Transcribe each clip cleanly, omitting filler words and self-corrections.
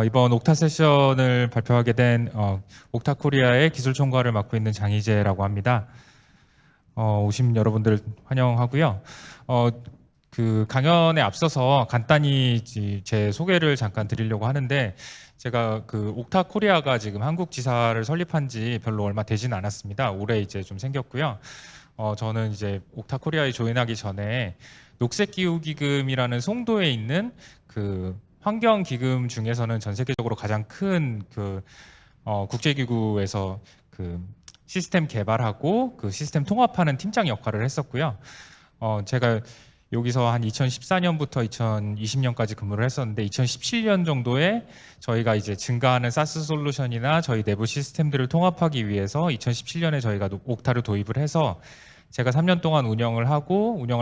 이번 옥타 세션을 발표하게 된 옥타 코리아의 기술 총괄을 맡고 있는 장희재라고 합니다. 오신 여러분들 환영하고요. 그 강연에 앞서서 간단히 제 소개를 잠깐 드리려고 하는데, 제가 그 옥타 코리아가 지금 한국 지사를 설립한 지 별로 얼마 되진 않았습니다. 올해 이제 좀 생겼고요. 저는 이제 옥타 코리아에 조인하기 전에 녹색기후기금이라는 송도에 있는 그 환경기금 중에서는 전 세계적으로 가장 큰 그 국제기구에서 그 시스템 개발하고 그 시스템 통합하는 팀장 역할을 했었고요. 제가 여기서 한 2014년부터 2020년까지 근무를 했었는데, 2017년 정도에 저희가 이제 증가하는 사스 솔루션이나 저희 내부 시스템들을 통합하기 위해서 2017년에 저희가 옥타를 도입을 해서 제가 3년 동안 운영을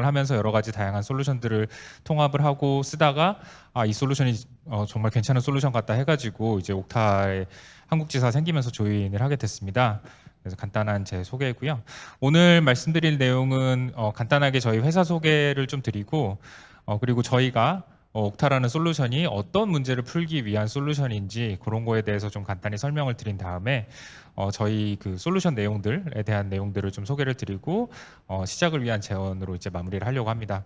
하면서 여러 가지 다양한 솔루션들을 통합을 하고 쓰다가 이 솔루션이 정말 괜찮은 솔루션 같다 해가지고 이제 옥타에 한국지사 생기면서 조인을 하게 됐습니다. 그래서 간단한 제 소개고요. 오늘 말씀드릴 내용은 간단하게 저희 회사 소개를 좀 드리고, 그리고 저희가 옥타라는 솔루션이 어떤 문제를 풀기 위한 솔루션인지 그런 거에 대해서 좀 간단히 설명을 드린 다음에 저희 그 솔루션 내용들에 대한 내용들을 좀 소개를 드리고 시작을 위한 제언으로 이제 마무리를 하려고 합니다.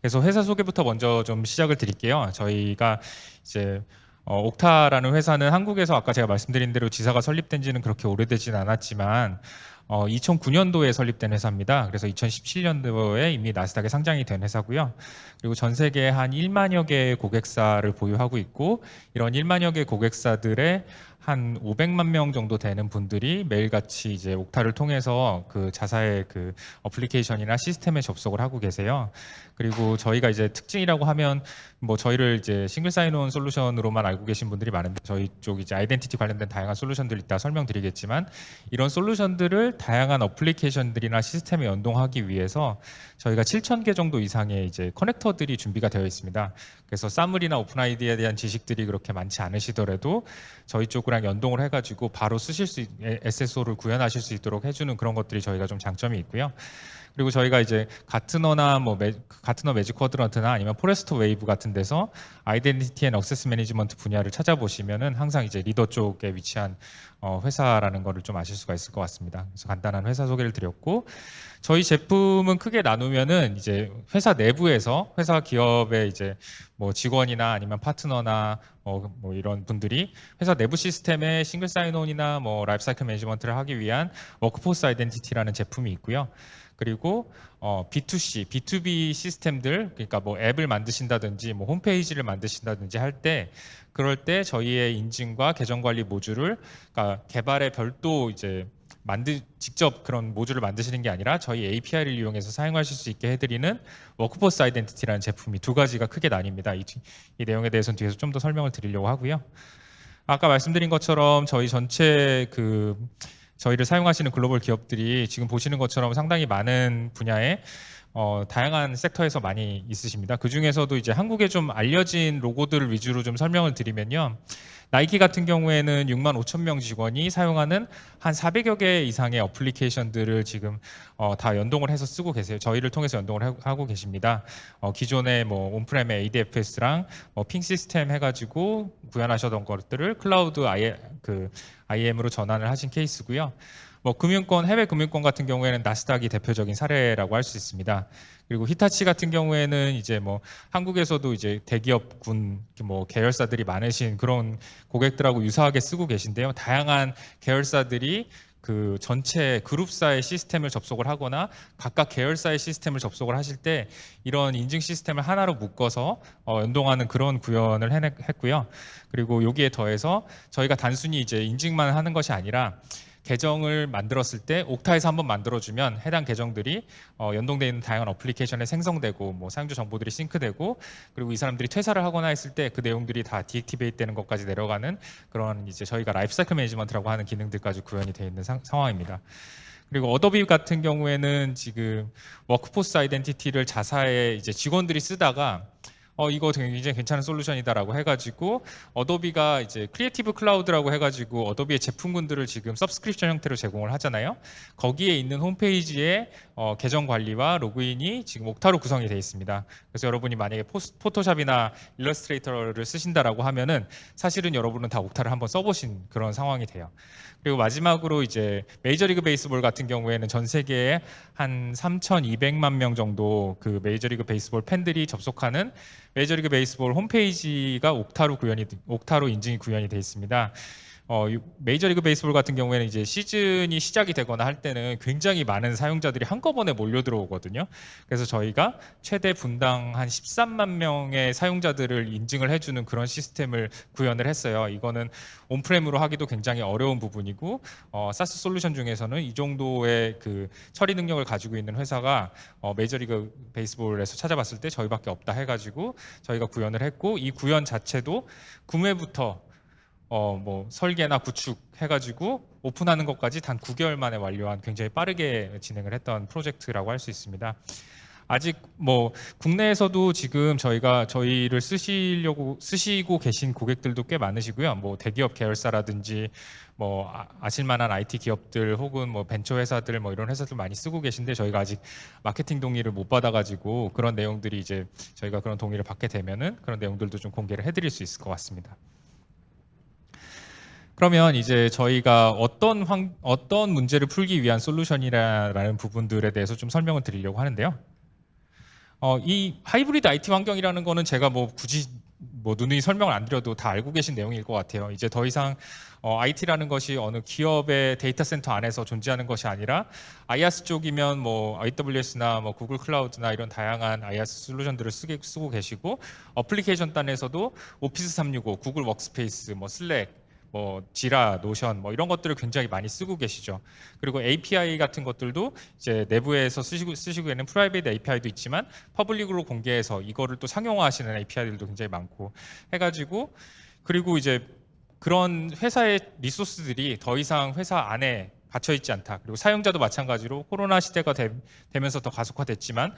그래서 회사 소개부터 먼저 좀 시작을 드릴게요. 저희가 이제 옥타라는 회사는 한국에서 아까 제가 말씀드린 대로 지사가 설립된 지는 그렇게 오래되진 않았지만 2009년도에 설립된 회사입니다. 그래서 2017년도에 이미 나스닥에 상장이 된 회사고요. 그리고 전 세계 한 1만여 개의 고객사를 보유하고 있고, 이런 1만여 개 고객사들의 한 500만 명 정도 되는 분들이 매일같이 이제 옥타를 통해서 그 자사의 그 어플리케이션이나 시스템에 접속을 하고 계세요. 그리고 저희가 이제 특징이라고 하면 뭐 저희를 이제 싱글 사인온 솔루션으로만 알고 계신 분들이 많은데, 저희 쪽 이제 아이덴티티 관련된 다양한 솔루션들 이따 설명드리겠지만, 이런 솔루션들을 다양한 어플리케이션들이나 시스템에 연동하기 위해서 저희가 7,000개 정도 이상의 이제 커넥터들이 준비가 되어 있습니다. 그래서 사물이나 오픈 아이디에 대한 지식들이 그렇게 많지 않으시더라도 저희 쪽이랑 연동을 해가지고 바로 쓰실 수 SSO를 구현하실 수 있도록 해주는 그런 것들이 저희가 좀 장점이 있고요. 그리고 저희가 이제 가트너나 가트너 매직 쿼드런트나 아니면 포레스트 웨이브 같은 데서 아이덴티티 앤 액세스 매니지먼트 분야를 찾아보시면은 항상 이제 리더 쪽에 위치한 회사라는 거를 좀 아실 수가 있을 것 같습니다. 그래서 간단한 회사 소개를 드렸고, 저희 제품은 크게 나누면은 이제 회사 내부에서 회사 기업의 이제 뭐 직원이나 아니면 파트너나 뭐 이런 분들이 회사 내부 시스템에 싱글 사인온이나 뭐 라이프 사이클 매니지먼트를 하기 위한 워크포스 아이덴티티라는 제품이 있고요. 그리고 B2C, B2B 시스템들, 그러니까 뭐 앱을 만드신다든지 뭐 홈페이지를 만드신다든지 할 때, 그럴 때 저희의 인증과 계정 관리 모듈을, 그러니까 개발에 별도 이제 직접 그런 모듈을 만드시는 게 아니라 저희 API를 이용해서 사용하실 수 있게 해드리는 워크포스 아이덴티티라는 제품이 두 가지가 크게 나뉩니다. 이 내용에 대해서는 뒤에서 좀 더 설명을 드리려고 하고요. 아까 말씀드린 것처럼 저희 전체 저희를 사용하시는 글로벌 기업들이 지금 보시는 것처럼 상당히 많은 분야에 다양한 섹터에서 많이 있으십니다. 그 중에서도 이제 한국에 좀 알려진 로고들 위주로 좀 설명을 드리면요. 나이키 같은 경우에는 6만 5천 명 직원이 사용하는 한 400여 개 이상의 어플리케이션들을 지금 다 연동을 해서 쓰고 계세요. 저희를 통해서 연동을 하고 계십니다. 기존에 뭐 온프렘의 ADFS랑 핑 시스템 해가지고 구현하셨던 것들을 클라우드 IAM으로 전환을 하신 케이스고요. 뭐 금융권, 해외 금융권 같은 경우에는 나스닥이 대표적인 사례라고 할 수 있습니다. 그리고 히타치 같은 경우에는 이제 뭐 한국에서도 이제 대기업군 뭐 계열사들이 많으신 그런 고객들하고 유사하게 쓰고 계신데요. 다양한 계열사들이 그 전체 그룹사의 시스템을 접속을 하거나 각각 계열사의 시스템을 접속을 하실 때 이런 인증 시스템을 하나로 묶어서 연동하는 그런 구현을 했고요. 그리고 여기에 더해서 저희가 단순히 이제 인증만 하는 것이 아니라 계정을 만들었을 때 옥타에서 한번 만들어주면 해당 계정들이 연동되어 있는 다양한 어플리케이션에 생성되고 뭐 사용자 정보들이 싱크되고, 그리고 이 사람들이 퇴사를 하거나 했을 때 그 내용들이 다 디액티베이트 되는 것까지 내려가는 그런 이제 저희가 라이프 사이클 매니지먼트라고 하는 기능들까지 구현이 되어 있는 상황입니다. 그리고 어도비 같은 경우에는 지금 워크포스 아이덴티티를 자사의 이제 직원들이 쓰다가 이거 굉장히 괜찮은 솔루션이다라고 해가지고 어도비가 이제 크리에이티브 클라우드라고 해가지고 어도비의 제품군들을 지금 서브스크립션 형태로 제공을 하잖아요. 거기에 있는 홈페이지에 계정 관리와 로그인이 지금 옥타로 구성이 되어 있습니다. 그래서 여러분이 만약에 포토샵이나 일러스트레이터를 쓰신다라고 하면은 사실은 여러분은 다 옥타를 한번 써보신 그런 상황이 돼요. 그리고 마지막으로 이제 메이저리그 베이스볼 같은 경우에는 전 세계에 한 3,200만 명 정도 그 메이저리그 베이스볼 팬들이 접속하는 메이저리그 베이스볼 홈페이지가 옥타로 인증이 구현이 되어 있습니다. 메이저리그 베이스볼 같은 경우에는 이제 시즌이 시작이 되거나 할 때는 굉장히 많은 사용자들이 한꺼번에 몰려 들어오거든요. 그래서 저희가 최대 분당 한 13만 명의 사용자들을 인증을 해주는 그런 시스템을 구현을 했어요. 이거는 온프렘으로 하기도 굉장히 어려운 부분이고 사스 솔루션 중에서는 이 정도의 그 처리 능력을 가지고 있는 회사가 메이저리그 베이스볼에서 찾아봤을 때 저희밖에 없다 해가지고 저희가 구현을 했고, 이 구현 자체도 구매부터 뭐 설계나 구축 해가지고 오픈하는 것까지 단 9개월 만에 완료한 굉장히 빠르게 진행을 했던 프로젝트라고 할 수 있습니다. 아직 뭐 국내에서도 지금 저희를 쓰시고 계신 고객들도 꽤 많으시고요. 뭐 대기업 계열사라든지 뭐 아실만한 IT 기업들 혹은 뭐 벤처 회사들 뭐 이런 회사들 많이 쓰고 계신데, 저희가 아직 마케팅 동의를 못 받아가지고 그런 내용들이 이제 저희가 그런 동의를 받게 되면은 그런 내용들도 좀 공개를 해드릴 수 있을 것 같습니다. 그러면 이제 저희가 어떤 문제를 풀기 위한 솔루션이라는 부분들에 대해서 좀 설명을 드리려고 하는데요. 이 하이브리드 IT 환경이라는 거는 제가 뭐 굳이 뭐 누누이 설명을 안 드려도 다 알고 계신 내용일 것 같아요. 이제 더 이상 IT라는 것이 어느 기업의 데이터 센터 안에서 존재하는 것이 아니라 IaaS 쪽이면 뭐 AWS나 뭐 구글 클라우드나 이런 다양한 IaaS 솔루션들을 쓰고 계시고, 어플리케이션 단에서도 오피스 365, 구글 워크스페이스, 뭐 슬랙, 뭐 지라, 노션 뭐 이런 것들을 굉장히 많이 쓰고 계시죠. 그리고 API 같은 것들도 이제 내부에서 쓰시고 있는 프라이빗 API도 있지만 퍼블릭으로 공개해서 이거를 또 상용화하시는 API들도 굉장히 많고 해가지고, 그리고 이제 그런 회사의 리소스들이 더 이상 회사 안에 갇혀 있지 않다. 그리고 사용자도 마찬가지로 코로나 시대가 되면서 더 가속화됐지만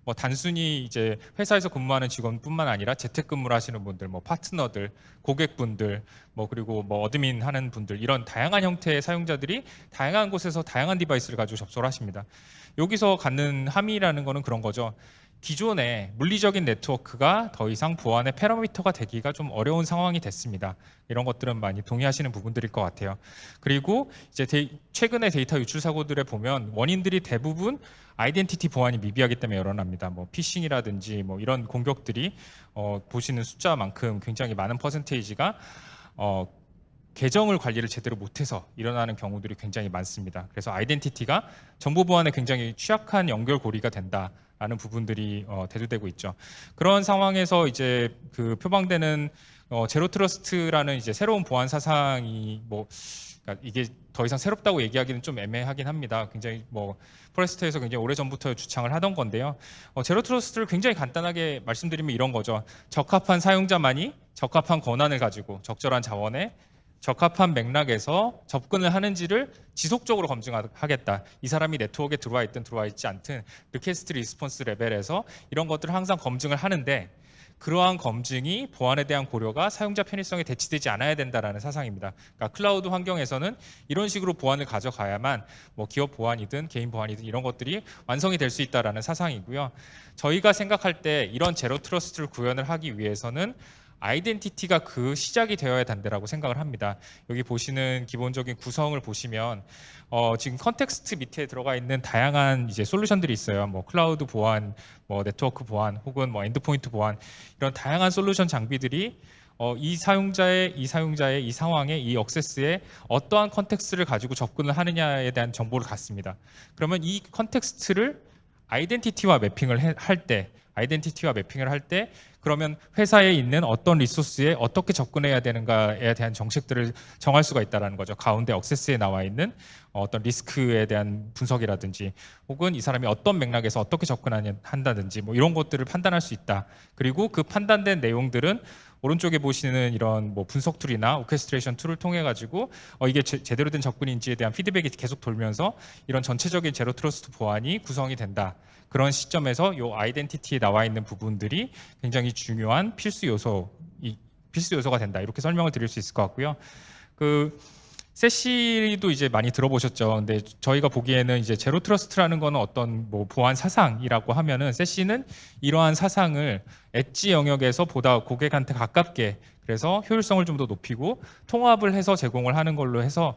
뭐 단순히 이제 회사에서 근무하는 직원뿐만 아니라 재택근무를 하시는 분들, 뭐 파트너들, 고객분들, 뭐 그리고 뭐 어드민 하는 분들, 이런 다양한 형태의 사용자들이 다양한 곳에서 다양한 디바이스를 가지고 접속을 하십니다. 여기서 갖는 함의라는 거는 그런 거죠. 기존의 물리적인 네트워크가 더 이상 보안의 패러미터가 되기가 좀 어려운 상황이 됐습니다. 이런 것들은 많이 동의하시는 부분들일 것 같아요. 그리고 이제 최근의 데이터 유출 사고들에 보면 원인들이 대부분 아이덴티티 보안이 미비하기 때문에 일어납니다. 뭐 피싱이라든지 뭐 이런 공격들이 보시는 숫자만큼 굉장히 많은 퍼센테이지가 계정을 관리를 제대로 못해서 일어나는 경우들이 굉장히 많습니다. 그래서 아이덴티티가 정보 보안에 굉장히 취약한 연결고리가 된다라는 부분들이 대두되고 있죠. 그런 상황에서 이제 그 표방되는 제로 트러스트라는 이제 새로운 보안 사상이 그러니까 이게 더 이상 새롭다고 얘기하기는 좀 애매하긴 합니다. 굉장히 뭐 포레스트에서 굉장히 오래전부터 주창을 하던 건데요. 제로 트러스트를 굉장히 간단하게 말씀드리면 이런 거죠. 적합한 사용자만이 적합한 권한을 가지고 적절한 자원에 적합한 맥락에서 접근을 하는지를 지속적으로 검증하겠다. 이 사람이 네트워크에 들어와 있든 들어와 있지 않든 리퀘스트 리스폰스 레벨에서 이런 것들을 항상 검증을 하는데, 그러한 검증이 보안에 대한 고려가 사용자 편의성에 대치되지 않아야 된다라는 사상입니다. 그러니까 클라우드 환경에서는 이런 식으로 보안을 가져가야만 뭐 기업 보안이든 개인 보안이든 이런 것들이 완성이 될 수 있다라는 사상이고요. 저희가 생각할 때 이런 제로 트러스트를 구현을 하기 위해서는 아이덴티티가 그 시작이 되어야 된다라고 생각을 합니다. 여기 보시는 기본적인 구성을 보시면 지금 컨텍스트 밑에 들어가 있는 다양한 이제 솔루션들이 있어요. 뭐 클라우드 보안, 뭐 네트워크 보안, 혹은 뭐 엔드포인트 보안, 이런 다양한 솔루션 장비들이 이 사용자의 이 상황에 이 액세스에 어떠한 컨텍스트를 가지고 접근을 하느냐에 대한 정보를 갖습니다. 그러면 이 컨텍스트를 아이덴티티와 매핑을 할 때 그러면 회사에 있는 어떤 리소스에 어떻게 접근해야 되는가에 대한 정책들을 정할 수가 있다는 거죠. 가운데 액세스에 나와 있는 어떤 리스크에 대한 분석이라든지, 혹은 이 사람이 어떤 맥락에서 어떻게 접근한다든지 뭐 이런 것들을 판단할 수 있다. 그리고 그 판단된 내용들은 오른쪽에 보시는 이런 뭐 분석 툴이나 오케스트레이션 툴을 통해 가지고 이게 제대로 된 접근인지에 대한 피드백이 계속 돌면서 이런 전체적인 제로 트러스트 보안이 구성이 된다. 그런 시점에서 이 아이덴티티에 나와 있는 부분들이 굉장히 중요한 필수 요소가 된다. 이렇게 설명을 드릴 수 있을 것 같고요. 세시도 이제 많이 들어보셨죠. 근데 저희가 보기에는 이제 제로 트러스트라는 거는 어떤 뭐 보안 사상이라고 하면은 세시는 이러한 사상을 엣지 영역에서 보다 고객한테 가깝게, 그래서 효율성을 좀 더 높이고 통합을 해서 제공을 하는 걸로 해서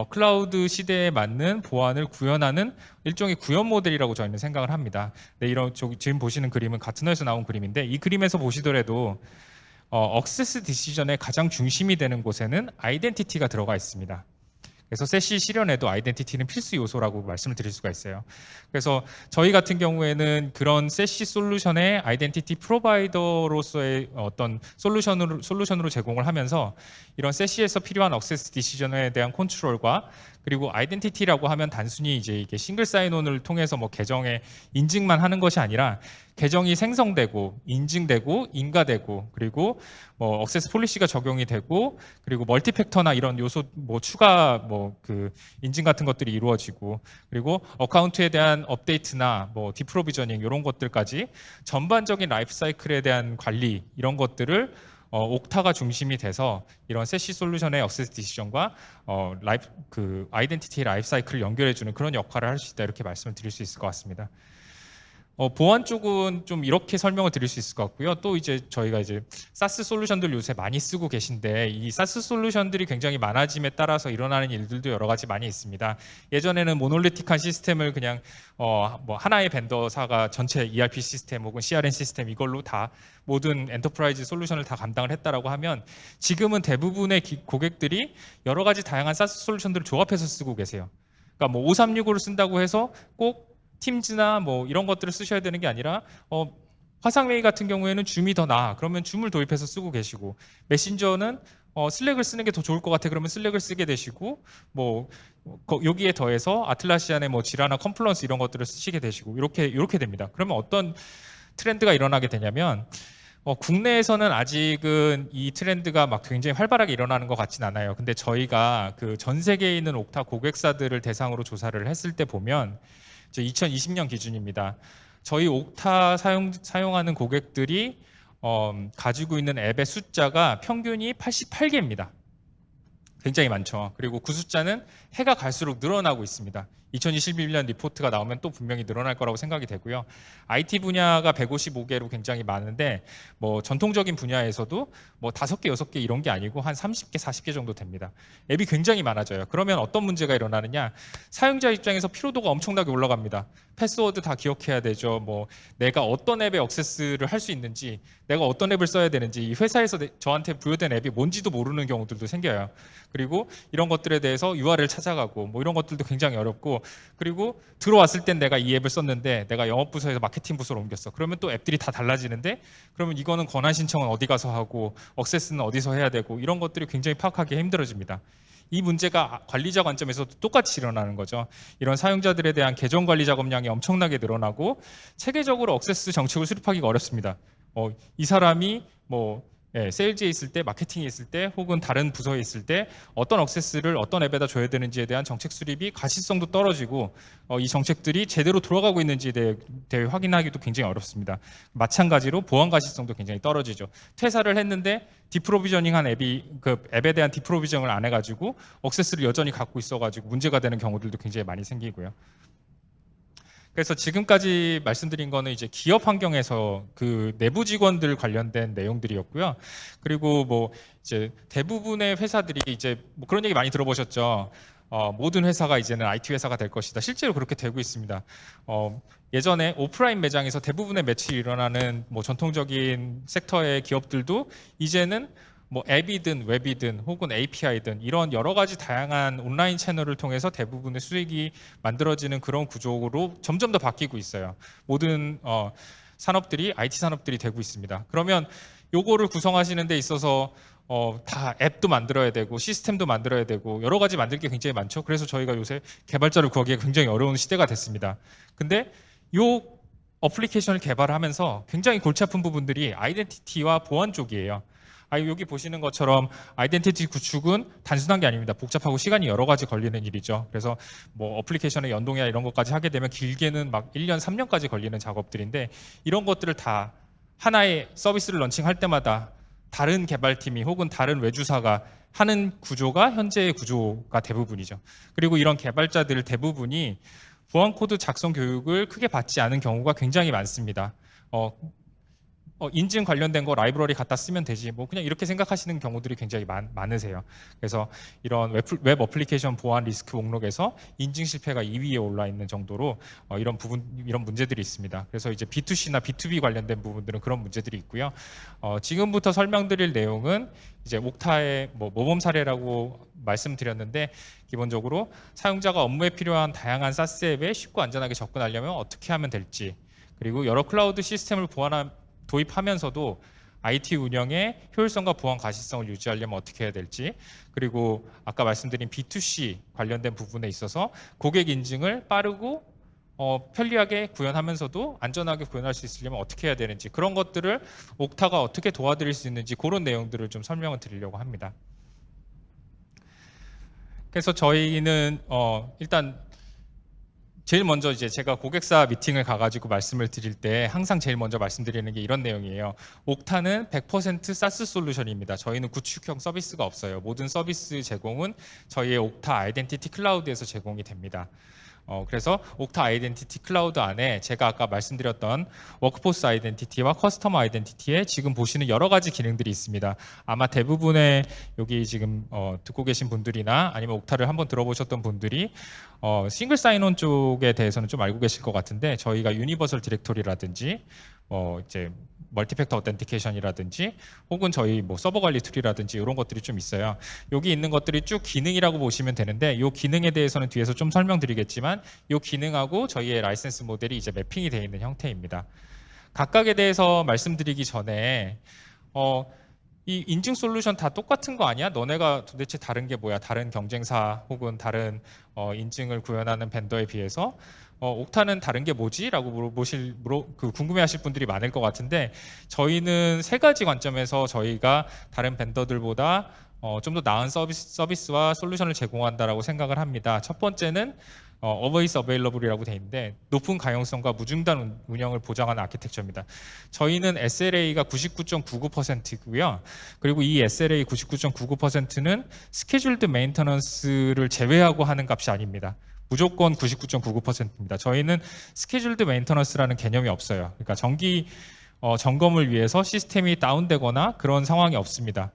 클라우드 시대에 맞는 보안을 구현하는 일종의 구현 모델이라고 저희는 생각을 합니다. 네, 지금 보시는 그림은 가트너에서 나온 그림인데, 이 그림에서 보시더라도 억세스 디시전의 가장 중심이 되는 곳에는 아이덴티티가 들어가 있습니다. 그래서 세시 실현에도 아이덴티티는 필수 요소라고 말씀을 드릴 수가 있어요. 그래서 저희 같은 경우에는 그런 세시 솔루션의 아이덴티티 프로바이더로서의 어떤 솔루션으로 제공을 하면서 이런 세시에서 필요한 억세스 디시전에 대한 컨트롤과, 그리고 아이덴티티라고 하면 단순히 이제 이게 싱글 사인온을 통해서 뭐 계정에 인증만 하는 것이 아니라 계정이 생성되고 인증되고 인가되고, 그리고 뭐 억세스 폴리시가 적용이 되고, 그리고 멀티팩터나 이런 요소 뭐 추가 뭐 그 인증 같은 것들이 이루어지고, 그리고 어카운트에 대한 업데이트나 뭐 디프로비저닝 이런 것들까지 전반적인 라이프 사이클에 대한 관리, 이런 것들을 옥타가 중심이 돼서 이런 세시 솔루션의 억세스 디시전과 아이덴티티 라이프 사이클을 연결해주는 그런 역할을 할 수 있다, 이렇게 말씀을 드릴 수 있을 것 같습니다. 보안 쪽은 좀 이렇게 설명을 드릴 수 있을 것 같고요. 또 이제 저희가 이제 사스 솔루션들 요새 많이 쓰고 계신데, 이 사스 솔루션들이 굉장히 많아짐에 따라서 일어나는 일들도 여러 가지 많이 있습니다. 예전에는 모놀리틱한 시스템을 그냥 뭐 하나의 벤더사가 전체 ERP 시스템 혹은 CRM 시스템 이걸로 다 모든 엔터프라이즈 솔루션을 다 감당을 했다라고 하면, 지금은 대부분의 고객들이 여러 가지 다양한 사스 솔루션들을 조합해서 쓰고 계세요. 그러니까 뭐 5365를 쓴다고 해서 꼭 팀즈나 뭐 이런 것들을 쓰셔야 되는 게 아니라 화상회의 같은 경우에는 줌이 더 나아, 그러면 줌을 도입해서 쓰고 계시고, 메신저는 슬랙을 쓰는 게 더 좋을 것 같아, 그러면 슬랙을 쓰게 되시고, 뭐 여기에 더해서 아틀라시안의 뭐 지라나 컴플런스 이런 것들을 쓰시게 되시고, 이렇게 됩니다. 그러면 어떤 트렌드가 일어나게 되냐면, 국내에서는 아직은 이 트렌드가 막 굉장히 활발하게 일어나는 것 같진 않아요. 근데 저희가 그 전 세계에 있는 옥타 고객사들을 대상으로 조사를 했을 때 보면, 2020년 기준입니다. 저희 옥타 사용하는 고객들이 가지고 있는 앱의 숫자가 평균이 88개입니다. 굉장히 많죠. 그리고 그 숫자는 해가 갈수록 늘어나고 있습니다. 2021년 리포트가 나오면 또 분명히 늘어날 거라고 생각이 되고요. IT 분야가 155개로 굉장히 많은데, 뭐 전통적인 분야에서도 뭐 5개, 6개 이런 게 아니고 한 30개, 40개 정도 됩니다. 앱이 굉장히 많아져요. 그러면 어떤 문제가 일어나느냐? 사용자 입장에서 피로도가 엄청나게 올라갑니다. 패스워드 다 기억해야 되죠. 뭐 내가 어떤 앱에 액세스를 할 수 있는지, 내가 어떤 앱을 써야 되는지, 이 회사에서 저한테 부여된 앱이 뭔지도 모르는 경우들도 생겨요. 그리고 이런 것들에 대해서 URL 찾아가고 뭐 이런 것들도 굉장히 어렵고, 그리고 들어왔을 땐 내가 이 앱을 썼는데 내가 영업부서에서 마케팅 부서로 옮겼어. 그러면 또 앱들이 다 달라지는데, 그러면 이거는 권한 신청은 어디 가서 하고 액세스는 어디서 해야 되고, 이런 것들이 굉장히 파악하기 힘들어집니다. 이 문제가 관리자 관점에서도 똑같이 일어나는 거죠. 이런 사용자들에 대한 계정 관리 작업량이 엄청나게 늘어나고, 체계적으로 액세스 정책을 수립하기가 어렵습니다. 이 사람이 뭐 세일즈에 있을 때, 마케팅에 있을 때, 혹은 다른 부서에 있을 때 어떤 액세스를 어떤 앱에다 줘야 되는지에 대한 정책 수립이 가시성도 떨어지고, 이 정책들이 제대로 돌아가고 있는지에 대해 확인하기도 굉장히 어렵습니다. 마찬가지로 보안 가시성도 굉장히 떨어지죠. 퇴사를 했는데 디프로비저닝한 그 앱에 대한 디프로비저닝을 안 해가지고 액세스를 여전히 갖고 있어가지고 문제가 되는 경우들도 굉장히 많이 생기고요. 그래서 지금까지 말씀드린 거는 이제 기업 환경에서 그 내부 직원들 관련된 내용들이었고요. 그리고 뭐 이제 대부분의 회사들이 이제 뭐 그런 얘기 많이 들어보셨죠. 모든 회사가 이제는 IT 회사가 될 것이다. 실제로 그렇게 되고 있습니다. 예전에 오프라인 매장에서 대부분의 매출이 일어나는 뭐 전통적인 섹터의 기업들도 이제는 뭐 앱이든 웹이든 혹은 API든 이런 여러 가지 다양한 온라인 채널을 통해서 대부분의 수익이 만들어지는 그런 구조로 점점 더 바뀌고 있어요. 모든 산업들이 IT 산업들이 되고 있습니다. 그러면 요거를 구성하시는 데 있어서 다 앱도 만들어야 되고 시스템도 만들어야 되고 여러 가지 만들 게 굉장히 많죠. 그래서 저희가 요새 개발자를 구하기가 굉장히 어려운 시대가 됐습니다. 근데 요 어플리케이션을 개발하면서 굉장히 골치 아픈 부분들이 아이덴티티와 보안 쪽이에요. 여기 보시는 것처럼 아이덴티티 구축은 단순한 게 아닙니다. 복잡하고 시간이 여러 가지 걸리는 일이죠. 그래서 뭐 어플리케이션의 연동이나 이런 것까지 하게 되면 길게는 막 1년, 3년까지 걸리는 작업들인데 이런 것들을 다 하나의 서비스를 런칭할 때마다 다른 개발팀이 혹은 다른 외주사가 하는 구조가 현재의 구조가 대부분이죠. 그리고 이런 개발자들 대부분이 보안 코드 작성 교육을 크게 받지 않은 경우가 굉장히 많습니다. 인증 관련된 거 라이브러리 갖다 쓰면 되지 뭐 그냥 이렇게 생각하시는 경우들이 굉장히 많으세요. 그래서 이런 웹 어플리케이션 보안 리스크 목록에서 인증 실패가 2위에 올라 있는 정도로 이런 문제들이 있습니다. 그래서 이제 B2C나 B2B 관련된 부분들은 그런 문제들이 있고요. 지금부터 설명드릴 내용은 이제 옥타의 모범 사례라고 말씀드렸는데 기본적으로 사용자가 업무에 필요한 다양한 SaaS 앱에 쉽고 안전하게 접근하려면 어떻게 하면 될지, 그리고 여러 클라우드 시스템을 도입하면서도 IT 운영의 효율성과 보안 가시성을 유지하려면 어떻게 해야 될지, 그리고 아까 말씀드린 B2C 관련된 부분에 있어서 고객 인증을 빠르고 편리하게 구현하면서도 안전하게 구현할 수 있으려면 어떻게 해야 되는지, 그런 것들을 옥타가 어떻게 도와드릴 수 있는지 그런 내용들을 좀 설명을 드리려고 합니다. 그래서 저희는 일단 제일 먼저 이제 제가 고객사 미팅을 가가지고 말씀을 드릴 때 항상 제일 먼저 말씀드리는 게 이런 내용이에요. 옥타는 100% SaaS 솔루션입니다. 저희는 구축형 서비스가 없어요. 모든 서비스 제공은 저희의 옥타 아이덴티티 클라우드에서 제공이 됩니다. 그래서 옥타 아이덴티티 클라우드 안에 제가 아까 말씀드렸던 워크포스 아이덴티티와 커스터머 아이덴티티에 지금 보시는 여러 가지 기능들이 있습니다. 아마 대부분의 여기 지금 듣고 계신 분들이나 아니면 옥타를 한번 들어보셨던 분들이 싱글 사인온 쪽에 대해서는 좀 알고 계실 것 같은데, 저희가 유니버설 디렉토리라든지 이제 멀티팩터 어텐티케이션이라든지 혹은 저희 서버 관리 툴이라든지 이런 것들이 좀 있어요. 여기 있는 것들이 쭉 기능이라고 보시면 되는데, 이 기능에 대해서는 뒤에서 좀 설명드리겠지만 이 기능하고 저희의 라이센스 모델이 이제 매핑이 되어 있는 형태입니다. 각각에 대해서 말씀드리기 전에 이 인증 솔루션 다 똑같은 거 아니야? 너네가 도대체 다른 게 뭐야? 다른 경쟁사 혹은 다른 인증을 구현하는 벤더에 비해서 옥타는 다른 게 뭐지? 라고 궁금해하실 분들이 많을 것 같은데, 저희는 세 가지 관점에서 저희가 다른 벤더들보다 좀 더 나은 서비스와 솔루션을 제공한다라고 생각을 합니다. 첫 번째는 Always Available이라고 되어 있는데 높은 가용성과 무중단 운영을 보장하는 아키텍처입니다. 저희는 SLA가 99.99%고요. 그리고 이 SLA 99.99%는 스케줄드 메인터넌스를 제외하고 하는 값이 아닙니다. 무조건 99.99%입니다. 저희는 스케줄드 메인터넌스라는 개념이 없어요. 그러니까 정기 점검을 위해서 시스템이 다운되거나 그런 상황이 없습니다.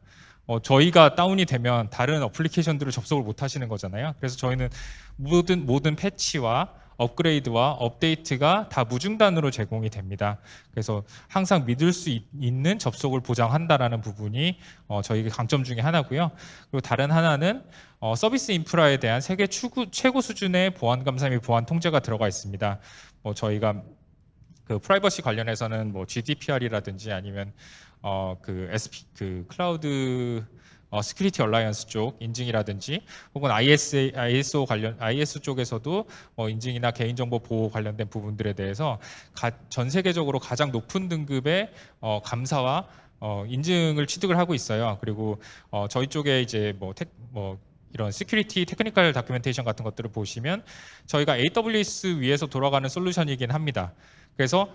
저희가 다운이 되면 다른 어플리케이션들을 접속을 못 하시는 거잖아요. 그래서 저희는 모든 패치와 업그레이드와 업데이트가 다 무중단으로 제공이 됩니다. 그래서 항상 믿을 수 있는 접속을 보장한다라는 부분이 저희 강점 중에 하나고요. 그리고 다른 하나는 서비스 인프라에 대한 세계 최고 수준의 보안 감사 및 보안 통제가 들어가 있습니다. 저희가 그 프라이버시 관련해서는 GDPR이라든지 아니면 그 클라우드 시큐리티 얼라이언스 쪽 인증이라든지 혹은 ISO 쪽에서도 인증이나 개인정보 보호 관련된 부분들에 대해서 전 세계적으로 가장 높은 등급의 감사와 인증을 취득을 하고 있어요. 그리고 저희 쪽에 이제 이런 시큐리티 테크니컬 다큐멘테이션 같은 것들을 보시면 저희가 AWS 위에서 돌아가는 솔루션이긴 합니다. 그래서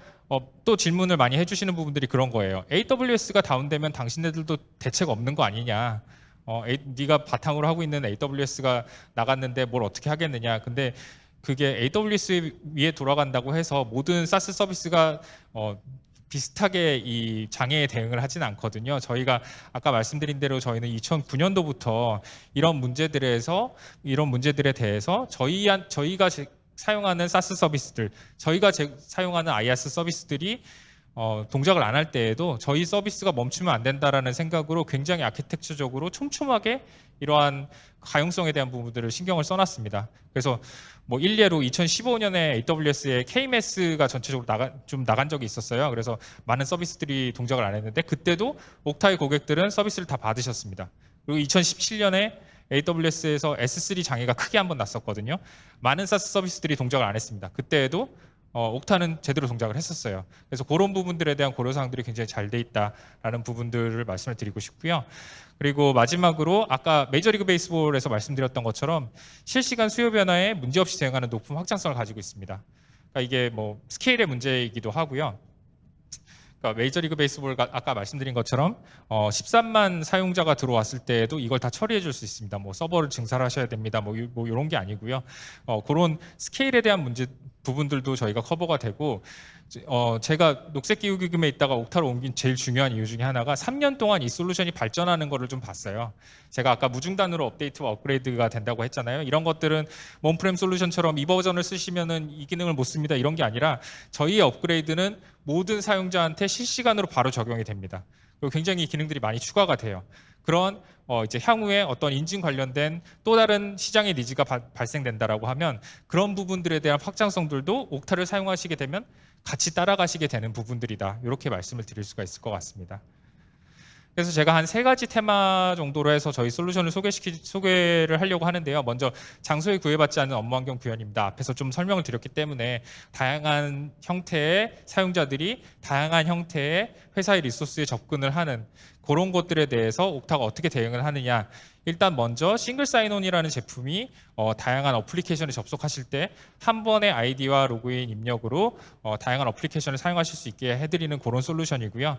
또 질문을 많이 해주시는 부분들이 그런 거예요. AWS가 다운되면 당신네들도 대책 없는 거 아니냐? 네가 바탕으로 하고 있는 AWS가 나갔는데 뭘 어떻게 하겠느냐? 근데 그게 AWS 위에 돌아간다고 해서 모든 SaaS 서비스가 비슷하게 이 장애에 대응을 하진 않거든요. 저희가 아까 말씀드린 대로 저희는 2009년도부터 이런 문제들에 대해서 저희가 사용하는 SaaS 서비스들, 저희가 사용하는 IaaS 서비스들이 동작을 안 할 때에도 저희 서비스가 멈추면 안 된다라는 생각으로 굉장히 아키텍처적으로 촘촘하게 이러한 가용성에 대한 부분들을 신경을 써놨습니다. 그래서 일례로 2015년에 AWS에 KMS가 전체적으로 나간 적이 있었어요. 그래서 많은 서비스들이 동작을 안 했는데 그때도 옥타의 고객들은 서비스를 다 받으셨습니다. 그리고 2017년에 AWS에서 S3 장애가 크게 한번 났었거든요. 많은 SaaS 서비스들이 동작을 안 했습니다. 그때에도 옥타는 제대로 동작을 했었어요. 그래서 그런 부분들에 대한 고려사항들이 굉장히 잘 돼 있다라는 부분들을 말씀을 드리고 싶고요. 그리고 마지막으로 아까 메이저리그 베이스볼에서 말씀드렸던 것처럼 실시간 수요 변화에 문제없이 대응하는 높은 확장성을 가지고 있습니다. 그러니까 이게 뭐 스케일의 문제이기도 하고요. 그러니까 메이저리그 베이스볼 아까 말씀드린 것처럼 13만 사용자가 들어왔을 때에도 이걸 다 처리해 줄 수 있습니다. 뭐 서버를 증설하셔야 됩니다. 뭐 이런 게 아니고요. 그런 스케일에 대한 문제 부분들도 저희가 커버가 되고 제가 녹색기후기금에 있다가 옥타로 옮긴 제일 중요한 이유 중에 하나가 3년 동안 이 솔루션이 발전하는 거를 좀 봤어요. 제가 아까 무중단으로 업데이트와 업그레이드가 된다고 했잖아요. 이런 것들은 몬프렘 솔루션처럼 이 버전을 쓰시면은 이 기능을 못 씁니다. 이런 게 아니라 저희의 업그레이드는 모든 사용자한테 실시간으로 바로 적용이 됩니다. 그리고 굉장히 기능들이 많이 추가가 돼요. 그런 이제 향후에 어떤 인증 관련된 또 다른 시장의 니즈가 발생된다라고 하면 그런 부분들에 대한 확장성들도 옥타를 사용하시게 되면 같이 따라가시게 되는 부분들이다. 이렇게 말씀을 드릴 수가 있을 것 같습니다. 그래서 제가 한 3가지 테마 정도로 해서 저희 솔루션을 소개를 하려고 하는데요. 먼저 장소에 구애받지 않는 업무 환경 구현입니다. 앞에서 좀 설명을 드렸기 때문에 다양한 형태의 사용자들이 다양한 형태의 회사의 리소스에 접근을 하는 그런 것들에 대해서 옥타가 어떻게 대응을 하느냐. 일단 먼저 싱글 사인온이라는 제품이 다양한 어플리케이션에 접속하실 때 한 번의 아이디와 로그인 입력으로 다양한 어플리케이션을 사용하실 수 있게 해드리는 그런 솔루션이고요.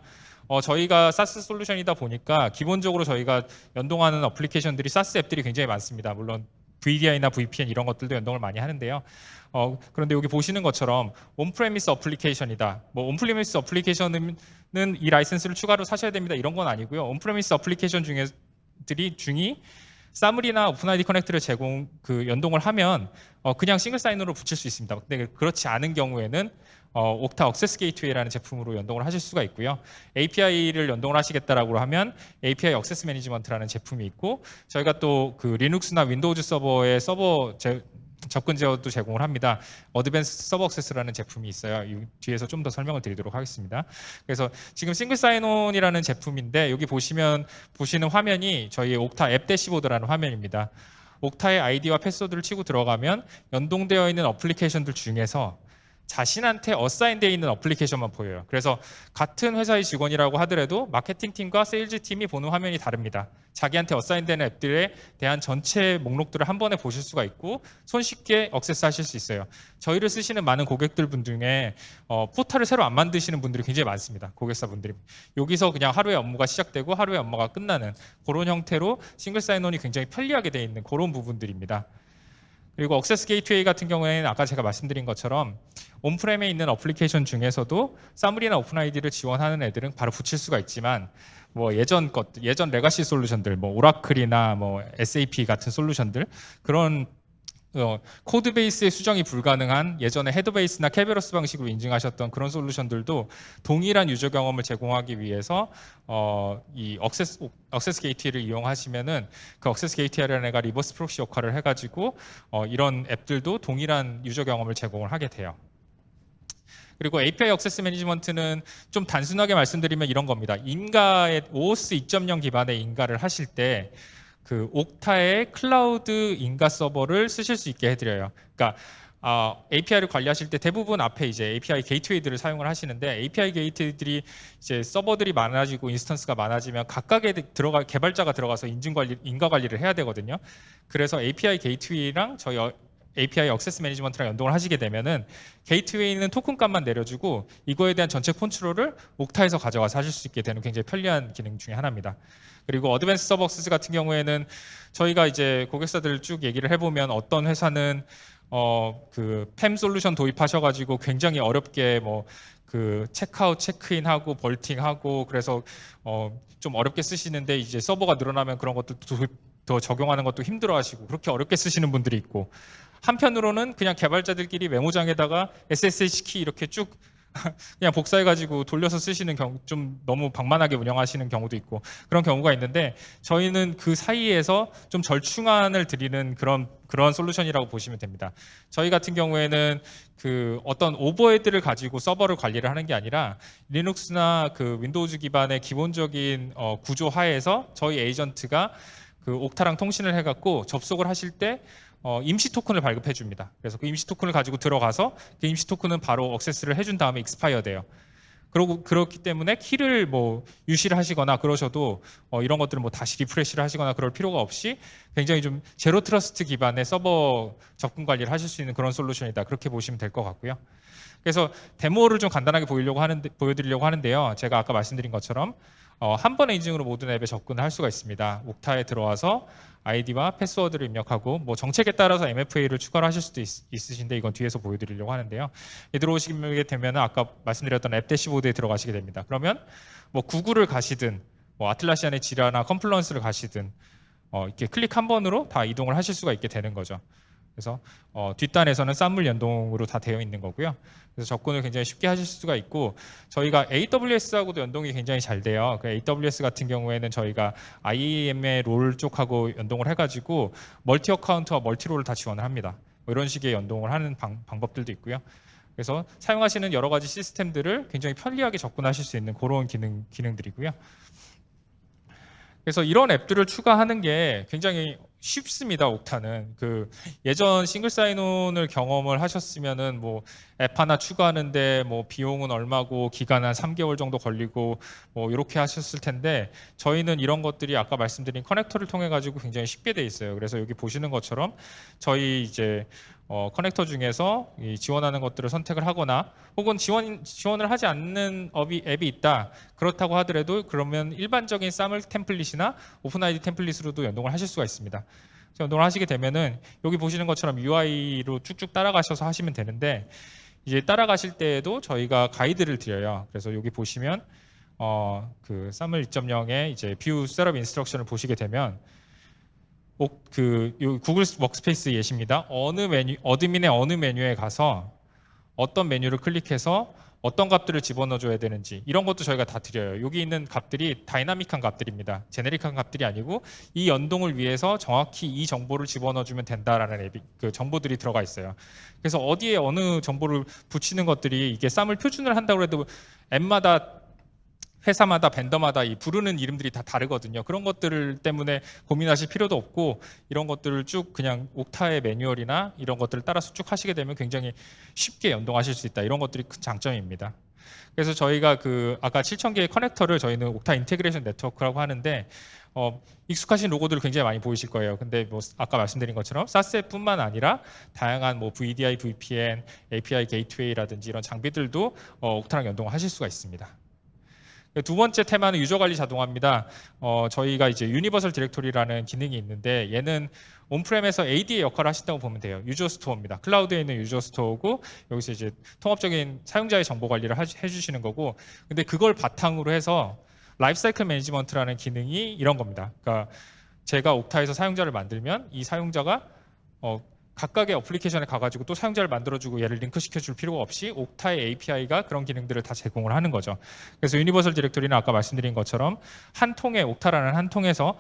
저희가 사스 솔루션이다 보니까 기본적으로 저희가 연동하는 어플리케이션들이 사스 앱들이 굉장히 많습니다. 물론 VDI나 VPN 이런 것들도 연동을 많이 하는데요. 그런데 여기 보시는 것처럼 온프레미스 어플리케이션이다. 뭐 온프레미스 어플리케이션은 이 라이센스를 추가로 사셔야 됩니다. 이런 건 아니고요. 온프레미스 어플리케이션 중이 사무리나 오픈아이디 커넥트를 연동을 하면 그냥 싱글 사인으로 붙일 수 있습니다. 근데 그렇지 않은 경우에는 옥타 억세스 게이트웨이라는 제품으로 연동을 하실 수가 있고요. API를 연동을 하시겠다라고 하면 API 억세스 매니지먼트라는 제품이 있고 저희가 또 그 리눅스나 윈도우즈 서버에 접근 제어도 제공을 합니다. 어드밴스 서버 억세스라는 제품이 있어요. 이 뒤에서 좀 더 설명을 드리도록 하겠습니다. 그래서 지금 싱글 사인온이라는 제품인데 여기 보시는 화면이 저희 옥타 앱 대시보드라는 화면입니다. 옥타의 아이디와 패스워드를 치고 들어가면 연동되어 있는 어플리케이션들 중에서 자신한테 어사인되어 있는 어플리케이션만 보여요. 그래서 같은 회사의 직원이라고 하더라도 마케팅팀과 세일즈팀이 보는 화면이 다릅니다. 자기한테 어사인되는 앱들에 대한 전체 목록들을 한 번에 보실 수가 있고 손쉽게 액세스 하실 수 있어요. 저희를 쓰시는 많은 고객들 분 중에 포털을 새로 안 만드시는 분들이 굉장히 많습니다. 고객사분들이. 여기서 그냥 하루의 업무가 시작되고 하루의 업무가 끝나는 그런 형태로 싱글 사인온이 굉장히 편리하게 되어 있는 그런 부분들입니다. 그리고 억세스 게이트웨이 같은 경우에는 아까 제가 말씀드린 것처럼 온프렘에 있는 어플리케이션 중에서도 사무리나 오픈아이디를 지원하는 애들은 바로 붙일 수가 있지만 뭐 예전 레가시 솔루션들, 뭐 오라클이나 뭐 SAP 같은 솔루션들 그런 코드 베이스의 수정이 불가능한 예전에 헤더베이스나 케베로스 방식으로 인증하셨던 그런 솔루션들도 동일한 유저 경험을 제공하기 위해서 이 억세스 게이트웨이를 이용하시면은 그 억세스 게이트웨이라는 애가 리버스 프록시 역할을 해가지고 이런 앱들도 동일한 유저 경험을 제공을 하게 돼요. 그리고 API 억세스 매니지먼트는 좀 단순하게 말씀드리면 이런 겁니다. 인가의 OOS 2.0 기반의 인가를 하실 때 그 옥타의 클라우드 인가 서버를 쓰실 수 있게 해드려요. 그러니까 API를 관리하실 때 대부분 앞에 이제 API 게이트웨이들을 사용을 하시는데 API 게이트웨이들이 이제 서버들이 많아지고 인스턴스가 많아지면 각각의 개발자가 들어가서 인가 관리를 해야 되거든요. 그래서 API 게이트웨이랑 저희 API 억세스 매니지먼트랑 연동을 하시게 되면은 게이트웨이는 토큰 값만 내려주고 이거에 대한 전체 컨트롤을 옥타에서 가져가서 하실 수 있게 되는 굉장히 편리한 기능 중에 하나입니다. 그리고 어드밴스 서버 억세스 같은 경우에는 저희가 이제 고객사들 쭉 얘기를 해보면 어떤 회사는 그 팸 솔루션 도입하셔가지고 굉장히 어렵게 뭐 그 체크아웃, 체크인하고 벌팅하고 그래서 좀 어렵게 쓰시는데 이제 서버가 늘어나면 그런 것도 더 적용하는 것도 힘들어하시고 그렇게 어렵게 쓰시는 분들이 있고 한편으로는 그냥 개발자들끼리 메모장에다가 SSH 키 이렇게 쭉 그냥 복사해가지고 돌려서 쓰시는 경우 좀 너무 방만하게 운영하시는 경우도 있고 그런 경우가 있는데 저희는 그 사이에서 좀 절충안을 드리는 그런 솔루션이라고 보시면 됩니다. 저희 같은 경우에는 그 어떤 오버헤드를 가지고 서버를 관리를 하는 게 아니라 리눅스나 그 윈도우즈 기반의 기본적인 구조 하에서 저희 에이전트가 그 옥타랑 통신을 해갖고 접속을 하실 때 임시 토큰을 발급해 줍니다. 그래서 그 임시 토큰을 가지고 들어가서 그 임시 토큰은 바로 액세스를 해준 다음에 익스파이어 돼요. 그렇기 때문에 키를 뭐 유실을 하시거나 그러셔도 이런 것들을 뭐 다시 리프레시를 하시거나 그럴 필요가 없이 굉장히 좀 제로 트러스트 기반의 서버 접근 관리를 하실 수 있는 그런 솔루션이다. 그렇게 보시면 될 것 같고요. 그래서 데모를 좀 간단하게 보여드리려고 하는데요. 제가 아까 말씀드린 것처럼 한 번의 인증으로 모든 앱에 접근할 수가 있습니다. 옥타에 들어와서 아이디와 패스워드를 입력하고 뭐 정책에 따라서 MFA를 추가를 하실 수도 있으신데 이건 뒤에서 보여드리려고 하는데요. 들어오시게 되면 아까 말씀드렸던 앱 대시보드에 들어가시게 됩니다. 그러면 뭐 구글을 가시든 뭐 아틀라시안의 지라나 컴플런스를 가시든 이렇게 클릭 한 번으로 다 이동을 하실 수가 있게 되는 거죠. 그래서 뒷단에서는 쌈물 연동으로 다 되어 있는 거고요. 그래서 접근을 굉장히 쉽게 하실 수가 있고 저희가 AWS하고도 연동이 굉장히 잘 돼요. 그 AWS 같은 경우에는 저희가 IAM의 롤 쪽하고 연동을 해가지고 멀티 어카운트와 멀티 롤을 다 지원을 합니다. 뭐 이런 식의 연동을 하는 방법들도 있고요. 그래서 사용하시는 여러 가지 시스템들을 굉장히 편리하게 접근하실 수 있는 그런 기능들이고요. 그래서 이런 앱들을 추가하는 게 굉장히 쉽습니다. 옥타는 그 예전 싱글 사인온을 경험을 하셨으면은 뭐 앱 하나 추가하는데 뭐 비용은 얼마고 기간 한 3개월 정도 걸리고 뭐 이렇게 하셨을 텐데 저희는 이런 것들이 아까 말씀드린 커넥터를 통해 가지고 굉장히 쉽게 돼 있어요. 그래서 여기 보시는 것처럼 저희 이제 커넥터 중에서 이 지원하는 것들을 선택을 하거나 혹은 지원을 하지 않는 앱이 있다. 그렇다고 하더라도 그러면 일반적인 사물 템플릿이나 오픈 아이디 템플릿으로도 연동을 하실 수가 있습니다. 연동을 하시게 되면은 여기 보시는 것처럼 UI로 쭉쭉 따라가셔서 하시면 되는데 이제 따라가실 때에도 저희가 가이드를 드려요. 그래서 여기 보시면 그 사물 2.0의 이제 뷰 셋업 인스트럭션을 보시게 되면 그 구글 워크스페이스 예시입니다. 어드민의 어느 메뉴에 가서 어떤 메뉴를 클릭해서 어떤 값들을 집어넣어줘야 되는지 이런 것도 저희가 다 드려요. 여기 있는 값들이 다이나믹한 값들입니다. 제네릭한 값들이 아니고 이 연동을 위해서 정확히 이 정보를 집어넣어주면 된다라는 그 정보들이 들어가 있어요. 그래서 어디에 어느 정보를 붙이는 것들이 이게 쌈을 표준을 한다고 해도 앱마다 회사마다 벤더마다 이 부르는 이름들이 다 다르거든요. 그런 것들 때문에 고민하실 필요도 없고 이런 것들을 쭉 그냥 옥타의 매뉴얼이나 이런 것들을 따라서 쭉 하시게 되면 굉장히 쉽게 연동하실 수 있다. 이런 것들이 큰 장점입니다. 그래서 저희가 그 아까 7,000개의 커넥터를 저희는 옥타 인테그레이션 네트워크라고 하는데 익숙하신 로고들을 굉장히 많이 보이실 거예요. 근데 뭐 아까 말씀드린 것처럼 사스뿐만 아니라 다양한 뭐 VDI, VPN, API 게이트웨이라든지 이런 장비들도 옥타랑 연동하실 수가 있습니다. 두 번째 테마는 유저 관리 자동화입니다. 저희가 이제 유니버설 디렉토리라는 기능이 있는데 얘는 온프렘에서 AD의 역할을 하신다고 보면 돼요. 유저 스토어입니다. 클라우드에 있는 유저 스토어고 여기서 이제 통합적인 사용자의 정보 관리를 해주시는 거고 근데 그걸 바탕으로 해서 라이프사이클 매니지먼트라는 기능이 이런 겁니다. 그러니까 제가 옥타에서 사용자를 만들면 이 사용자가 각각의 어플리케이션에 가가지고 또 사용자를 만들어주고 얘를 링크시켜줄 필요가 없이 옥타의 API가 그런 기능들을 다 제공을 하는 거죠. 그래서 유니버설 디렉토리는 아까 말씀드린 것처럼 한 통에 옥타라는 한 통에서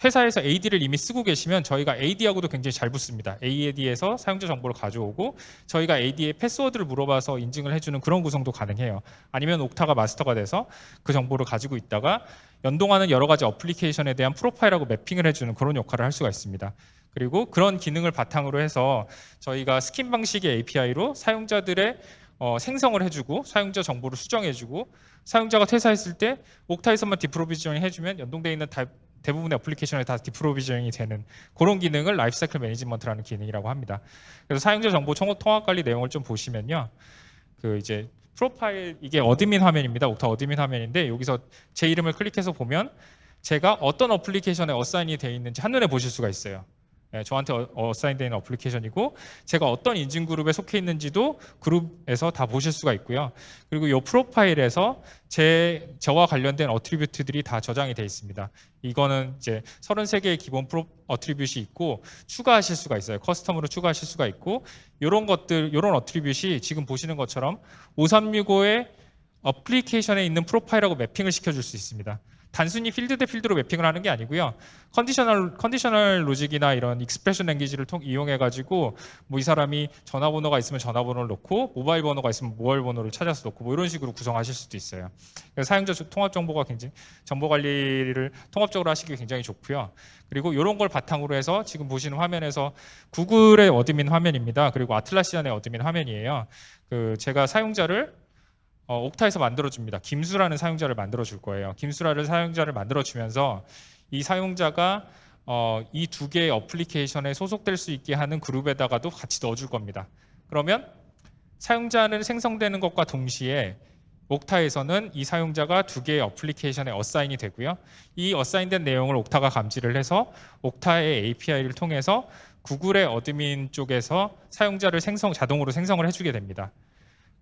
회사에서 AD를 이미 쓰고 계시면 저희가 AD하고도 굉장히 잘 붙습니다. AD에서 사용자 정보를 가져오고 저희가 AD의 패스워드를 물어봐서 인증을 해주는 그런 구성도 가능해요. 아니면 옥타가 마스터가 돼서 그 정보를 가지고 있다가 연동하는 여러 가지 어플리케이션에 대한 프로파일하고 매핑을 해주는 그런 역할을 할 수가 있습니다. 그리고 그런 기능을 바탕으로 해서 저희가 스킨 방식의 API로 사용자들의 생성을 해주고 사용자 정보를 수정해주고 사용자가 퇴사했을 때 옥타에서만 디프로비저닝 해주면 연동되어 있는 대부분의 어플리케이션에 다 디프로비저닝이 되는 그런 기능을 라이프사이클 매니지먼트라는 기능이라고 합니다. 그래서 사용자 정보 통합 관리 내용을 좀 보시면요. 그 이제 프로파일 이게 어드민 화면입니다. 옥타 어드민 화면인데 여기서 제 이름을 클릭해서 보면 제가 어떤 어플리케이션에 어사인이 되어 있는지 한눈에 보실 수가 있어요. 저한테 어사인되어 있는 어플리케이션이고 제가 어떤 인증 그룹에 속해 있는지도 그룹에서 다 보실 수가 있고요. 그리고 이 프로파일에서 저와 관련된 어트리뷰트들이 다 저장이 되어 있습니다. 이거는 이제 33개의 기본 어트리뷰트이 있고 추가하실 수가 있어요. 커스텀으로 추가하실 수가 있고 이런 것들, 이런 어트리뷰트이 지금 보시는 것처럼 5365의 어플리케이션에 있는 프로파일하고 매핑을 시켜줄 수 있습니다. 단순히 필드 대 필드로 매핑을 하는 게 아니고요. 컨디셔널 로직이나 이런 익스프레션 랭귀지를 이용해 가지고 뭐 이 사람이 전화번호가 있으면 전화번호를 넣고 모바일 번호가 있으면 모바일 번호를 찾아서 넣고 뭐 이런 식으로 구성하실 수도 있어요. 그래서 사용자 통합 정보가 굉장히 정보 관리를 통합적으로 하시기 굉장히 좋고요. 그리고 이런 걸 바탕으로 해서 지금 보시는 화면에서 구글의 어드민 화면입니다. 그리고 아틀라시안의 어드민 화면이에요. 그 제가 사용자를 옥타에서 만들어줍니다. 김수라는 사용자를 만들어줄 거예요. 김수라를 사용자를 만들어주면서 이 사용자가 이 두 개의 어플리케이션에 소속될 수 있게 하는 그룹에다가도 같이 넣어줄 겁니다. 그러면 사용자는 생성되는 것과 동시에 옥타에서는 이 사용자가 두 개의 어플리케이션에 어사인이 되고요. 이 어사인된 내용을 옥타가 감지를 해서 옥타의 API를 통해서 구글의 어드민 쪽에서 사용자를 자동으로 생성을 해주게 됩니다.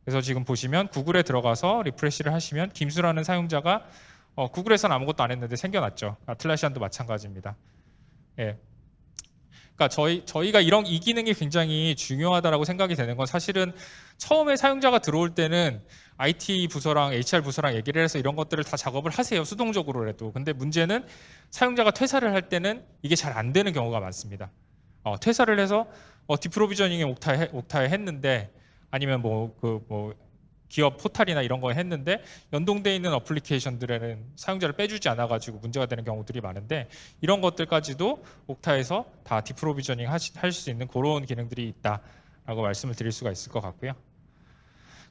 그래서 지금 보시면 구글에 들어가서 리프레시를 하시면 김수라는 사용자가 구글에서는 아무것도 안 했는데 생겨났죠. 아틀라시안도 마찬가지입니다. 예. 그러니까 저희가 이 기능이 굉장히 중요하다라고 생각이 되는 건 사실은 처음에 사용자가 들어올 때는 IT 부서랑 HR 부서랑 얘기를 해서 이런 것들을 다 작업을 하세요. 수동적으로라도. 근데 문제는 사용자가 퇴사를 할 때는 이게 잘 안 되는 경우가 많습니다. 퇴사를 해서 디프로비저닝에 옥타에 했는데 아니면 기업 포탈이나 이런 거 했는데 연동되어 있는 어플리케이션들에는 사용자를 빼주지 않아가지고 문제가 되는 경우들이 많은데 이런 것들까지도 옥타에서 다 디프로비저닝 할 수 있는 그런 기능들이 있다라고 말씀을 드릴 수가 있을 것 같고요.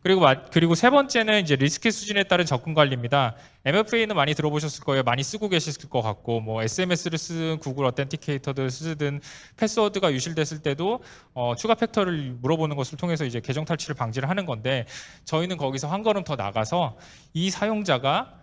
그리고 세 번째는 이제 리스크 수준에 따른 접근 관리입니다. MFA는 많이 들어보셨을 거예요. 많이 쓰고 계실 것 같고, 뭐 SMS를 쓰든 구글 어텐티케이터를 쓰든 패스워드가 유실됐을 때도 추가 팩터를 물어보는 것을 통해서 이제 계정 탈취를 방지를 하는 건데 저희는 거기서 한 걸음 더 나가서 이 사용자가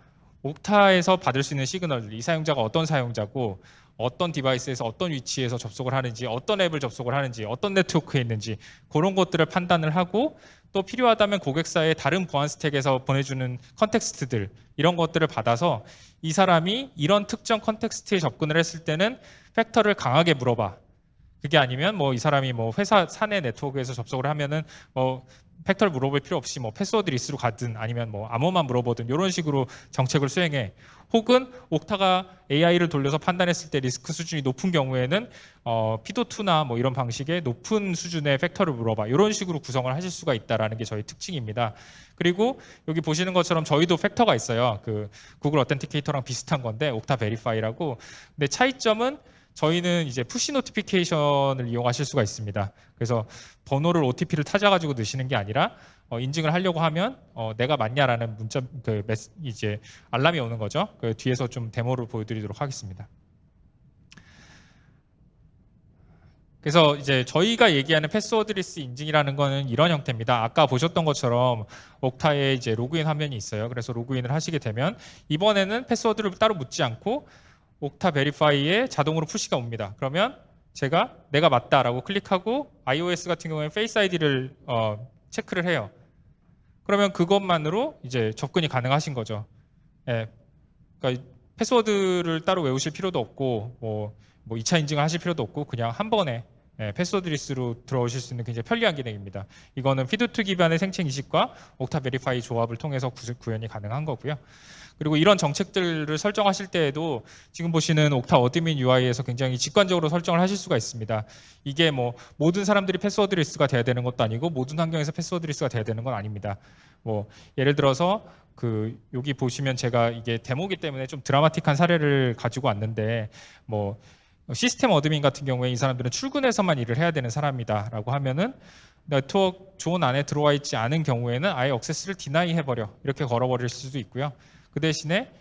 옥타에서 받을 수 있는 시그널, 이 사용자가 어떤 사용자고 어떤 디바이스에서 어떤 위치에서 접속을 하는지, 어떤 앱을 접속을 하는지, 어떤 네트워크에 있는지 그런 것들을 판단을 하고 또 필요하다면 고객사의 다른 보안 스택에서 보내주는 컨텍스트들 이런 것들을 받아서 이 사람이 이런 특정 컨텍스트에 접근을 했을 때는 팩터를 강하게 물어봐. 그게 아니면 뭐 이 사람이 뭐 회사 사내 네트워크에서 접속을 하면은 뭐 팩터를 물어볼 필요 없이 뭐 패스워드 리스트로 가든 아니면 뭐 암호만 물어보든 이런 식으로 정책을 수행해. 혹은 옥타가 AI를 돌려서 판단했을 때 리스크 수준이 높은 경우에는 피도2나 뭐 이런 방식의 높은 수준의 팩터를 물어봐. 이런 식으로 구성을 하실 수가 있다라는 게 저희 특징입니다. 그리고 여기 보시는 것처럼 저희도 팩터가 있어요. 그 구글 어텐티케이터랑 비슷한 건데 옥타 베리파이라고. 근데 차이점은 저희는 이제 푸시 노티피케이션을 이용하실 수가 있습니다. 그래서 번호를 OTP를 찾아가지고 넣으시는 게 아니라 인증을 하려고 하면 내가 맞냐라는 문자 이제 알람이 오는 거죠. 그 뒤에서 좀 데모를 보여드리도록 하겠습니다. 그래서 이제 저희가 얘기하는 패스워드리스 인증이라는 거는 이런 형태입니다. 아까 보셨던 것처럼 옥타에 이제 로그인 화면이 있어요. 그래서 로그인을 하시게 되면 이번에는 패스워드를 따로 묻지 않고 옥타 베리파이에 자동으로 푸시가 옵니다. 그러면 내가 맞다라고 클릭하고 iOS 같은 경우에 페이스 아이디를 체크를 해요. 그러면 그것만으로 이제 접근이 가능하신 거죠. 예, 그러니까 패스워드를 따로 외우실 필요도 없고 뭐 2차 인증을 하실 필요도 없고 그냥 한 번에 패스워드 리스트로 들어오실 수 있는 굉장히 편리한 기능입니다. 이거는 피드2 기반의 생체 인식과 옥타 베리파이 조합을 통해서 구현이 가능한 거고요. 그리고 이런 정책들을 설정하실 때에도 지금 보시는 옥타 어드민 UI에서 굉장히 직관적으로 설정을 하실 수가 있습니다. 이게 뭐 모든 사람들이 패스워드 리스트가 돼야 되는 것도 아니고 모든 환경에서 패스워드 리스트가 돼야 되는 건 아닙니다. 뭐 예를 들어서 여기 보시면 제가 이게 데모기 때문에 좀 드라마틱한 사례를 가지고 왔는데 뭐 시스템 어드민 같은 경우에 이 사람들은 출근해서만 일을 해야 되는 사람이다라고 하면은 네트워크 존 안에 들어와 있지 않은 경우에는 아예 액세스를 디나이 해버려 이렇게 걸어버릴 수도 있고요. 그 대신에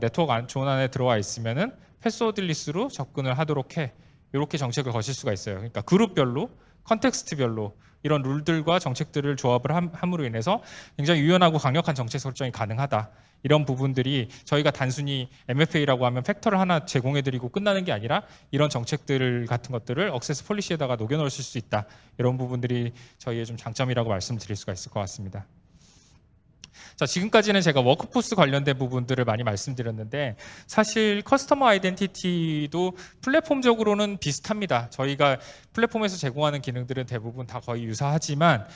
네트워크 존 안에 들어와 있으면은 패스워드 리스트로 접근을 하도록 해. 이렇게 정책을 거실 수가 있어요. 그러니까 그룹별로, 컨텍스트별로 이런 룰들과 정책들을 조합을 함으로 인해서 굉장히 유연하고 강력한 정책 설정이 가능하다. 이런 부분들이 저희가 단순히 MFA라고 하면 팩터를 하나 제공해드리고 끝나는 게 아니라 이런 정책들 같은 것들을 액세스 폴리시에다가 녹여넣을 수 있다. 이런 부분들이 저희의 좀 장점이라고 말씀드릴 수가 있을 것 같습니다. 자, 지금까지는 제가 워크포스 관련된 부분들을 많이 말씀드렸는데 사실 커스터머 아이덴티티도 플랫폼적으로는 비슷합니다. 저희가 플랫폼에서 제공하는 기능들은 대부분 다 거의 유사하지만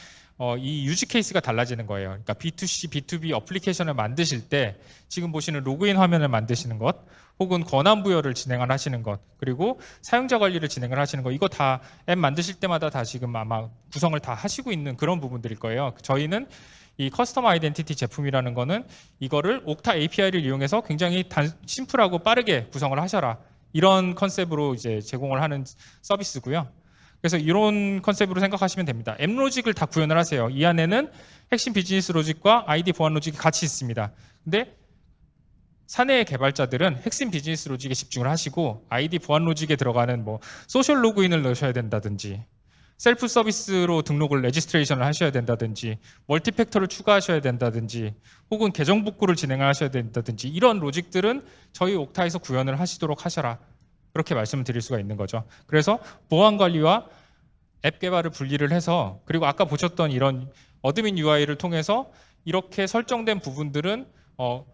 이 유지 케이스가 달라지는 거예요. 그러니까 B2C, B2B 어플리케이션을 만드실 때 지금 보시는 로그인 화면을 만드시는 것, 혹은 권한 부여를 진행을 하시는 것, 그리고 사용자 관리를 진행을 하시는 것, 이거 다 앱 만드실 때마다 다 지금 아마 구성을 다 하시고 있는 그런 부분들일 거예요. 저희는 이 커스텀 아이덴티티 제품이라는 거는 이거를 옥타 API를 이용해서 굉장히 심플하고 빠르게 구성을 하셔라, 이런 컨셉으로 이제 제공을 하는 서비스고요. 그래서 이런 컨셉으로 생각하시면 됩니다. 앱 로직을 다 구현을 하세요. 이 안에는 핵심 비즈니스 로직과 아이디 보안 로직이 같이 있습니다. 근데 사내의 개발자들은 핵심 비즈니스 로직에 집중을 하시고 아이디 보안 로직에 들어가는 뭐 소셜 로그인을 넣으셔야 된다든지, 셀프 서비스로 등록을 레지스트레이션을 하셔야 된다든지, 멀티팩터를 추가하셔야 된다든지, 혹은 계정 복구를 진행하셔야 된다든지, 이런 로직들은 저희 옥타에서 구현을 하시도록 하셔라, 그렇게 말씀을 드릴 수가 있는 거죠. 그래서 보안 관리와 앱 개발을 분리를 해서, 그리고 아까 보셨던 이런 어드민 UI를 통해서 이렇게 설정된 부분들은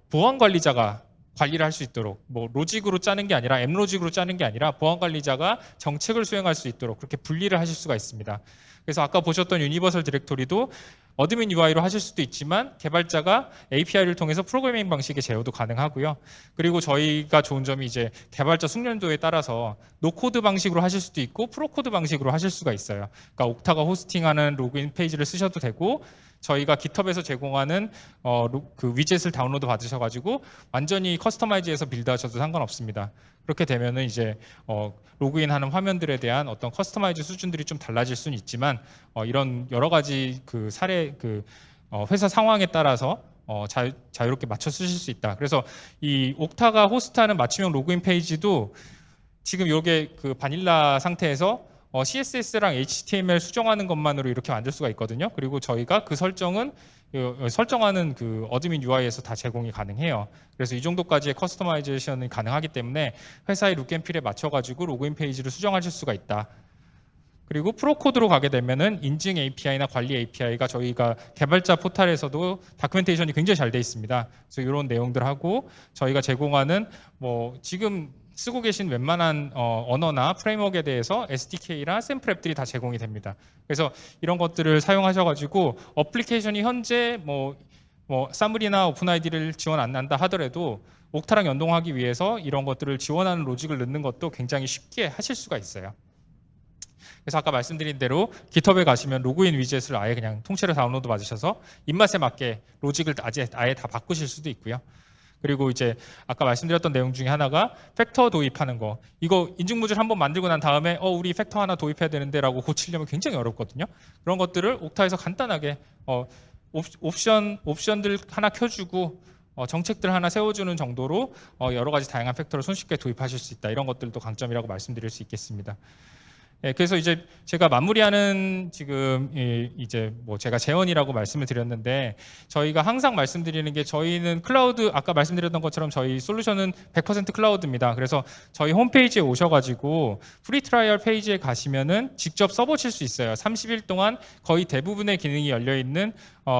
보안 관리자가 관리를 할 수 있도록, 뭐 로직으로 짜는 게 아니라 앱 로직으로 짜는 게 아니라 보안 관리자가 정책을 수행할 수 있도록 그렇게 분리를 하실 수가 있습니다. 그래서 아까 보셨던 유니버설 디렉토리도 어드민 UI로 하실 수도 있지만 개발자가 API를 통해서 프로그래밍 방식의 제어도 가능하고요. 그리고 저희가 좋은 점이 이제 개발자 숙련도에 따라서 노코드 방식으로 하실 수도 있고 프로코드 방식으로 하실 수가 있어요. 그러니까 옥타가 호스팅하는 로그인 페이지를 쓰셔도 되고, 저희가 깃허브에서 제공하는 그 위젯을 다운로드 받으셔가지고 완전히 커스터마이즈해서 빌드하셔도 상관없습니다. 그렇게 되면은 이제 로그인하는 화면들에 대한 어떤 커스터마이즈 수준들이 좀 달라질 수는 있지만 이런 여러 가지 그 사례 회사 상황에 따라서 자유롭게 맞춰 쓰실 수 있다. 그래서 이 옥타가 호스트하는 맞춤형 로그인 페이지도 지금 이게 그 바닐라 상태에서 CSS랑 HTML 수정하는 것만으로 이렇게 만들 수가 있거든요. 그리고 저희가 그 설정은 설정하는 그 어드민 UI에서 다 제공이 가능해요. 그래서 이 정도까지의 커스터마이제이션이 가능하기 때문에 회사의 룩앤필에 맞춰가지고 로그인 페이지를 수정하실 수가 있다. 그리고 프로코드로 가게 되면은 인증 API나 관리 API가 저희가 개발자 포탈에서도 다큐멘테이션이 굉장히 잘 돼 있습니다. 그래서 이런 내용들하고 저희가 제공하는 뭐 지금 쓰고 계신 웬만한 언어나 프레임워크에 대해서 SDK나 샘플 앱들이 다 제공이 됩니다. 그래서 이런 것들을 사용하셔가지고 어플리케이션이 현재 뭐 사무리나 오픈아이디를 지원 안 한다 하더라도 옥타랑 연동하기 위해서 이런 것들을 지원하는 로직을 넣는 것도 굉장히 쉽게 하실 수가 있어요. 그래서 아까 말씀드린 대로 깃허브에 가시면 로그인 위젯을 아예 그냥 통째로 다운로드 받으셔서 입맛에 맞게 로직을 아예 다 바꾸실 수도 있고요. 그리고 이제 아까 말씀드렸던 내용 중에 하나가 팩터 도입하는 거. 이거 인증모듈 한번 만들고 난 다음에 우리 팩터 하나 도입해야 되는데 라고 고치려면 굉장히 어렵거든요. 그런 것들을 옥타에서 간단하게 옵션들 하나 켜주고 정책들 하나 세워주는 정도로 여러 가지 다양한 팩터를 손쉽게 도입하실 수 있다. 이런 것들도 강점이라고 말씀드릴 수 있겠습니다. 네, 그래서 이제 제가 마무리하는 지금 이제 뭐 제가 재원이라고 말씀을 드렸는데, 저희가 항상 말씀드리는 게 저희는 클라우드, 아까 말씀드렸던 것처럼 저희 솔루션은 100% 클라우드입니다. 그래서 저희 홈페이지에 오셔가지고 프리 트라이얼 페이지에 가시면은 직접 써보실 수 있어요. 30일 동안 거의 대부분의 기능이 열려 있는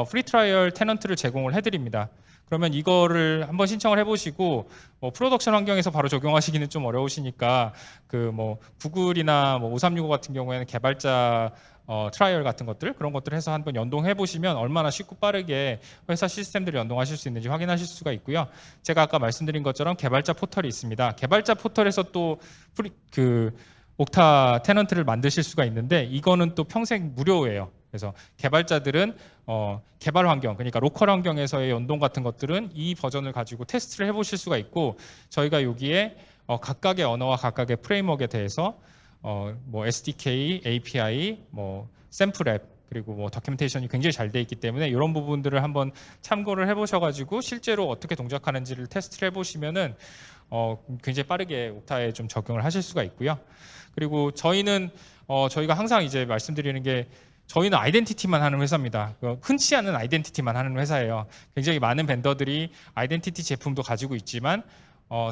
프리 트라이얼 테넌트를 제공을 해드립니다. 그러면 이거를 한번 신청을 해보시고 프로덕션 환경에서 바로 적용하시기는 좀 어려우시니까 그 뭐 구글이나 뭐 5365 같은 경우에는 개발자 트라이얼 같은 것들, 그런 것들 해서 한번 연동해 보시면 얼마나 쉽고 빠르게 회사 시스템들을 연동하실 수 있는지 확인하실 수가 있고요. 제가 아까 말씀드린 것처럼 개발자 포털이 있습니다. 개발자 포털에서 또 옥타 테넌트를 만드실 수가 있는데 이거는 또 평생 무료예요. 그래서 개발자들은 개발 환경, 그러니까 로컬 환경에서의 연동 같은 것들은 이 버전을 가지고 테스트를 해보실 수가 있고, 저희가 여기에 각각의 언어와 각각의 프레임워크에 대해서 뭐 SDK, API, 뭐 샘플 앱, 그리고 뭐 다큐멘테이션이 굉장히 잘 돼 있기 때문에 이런 부분들을 한번 참고를 해보셔가지고 실제로 어떻게 동작하는지를 테스트를 해보시면은 굉장히 빠르게 옥타에 좀 적용을 하실 수가 있고요. 그리고 저희는 저희가 항상 이제 말씀드리는 게, 저희는 아이덴티티만 하는 회사입니다. 흔치 않은 아이덴티티만 하는 회사예요. 굉장히 많은 벤더들이 아이덴티티 제품도 가지고 있지만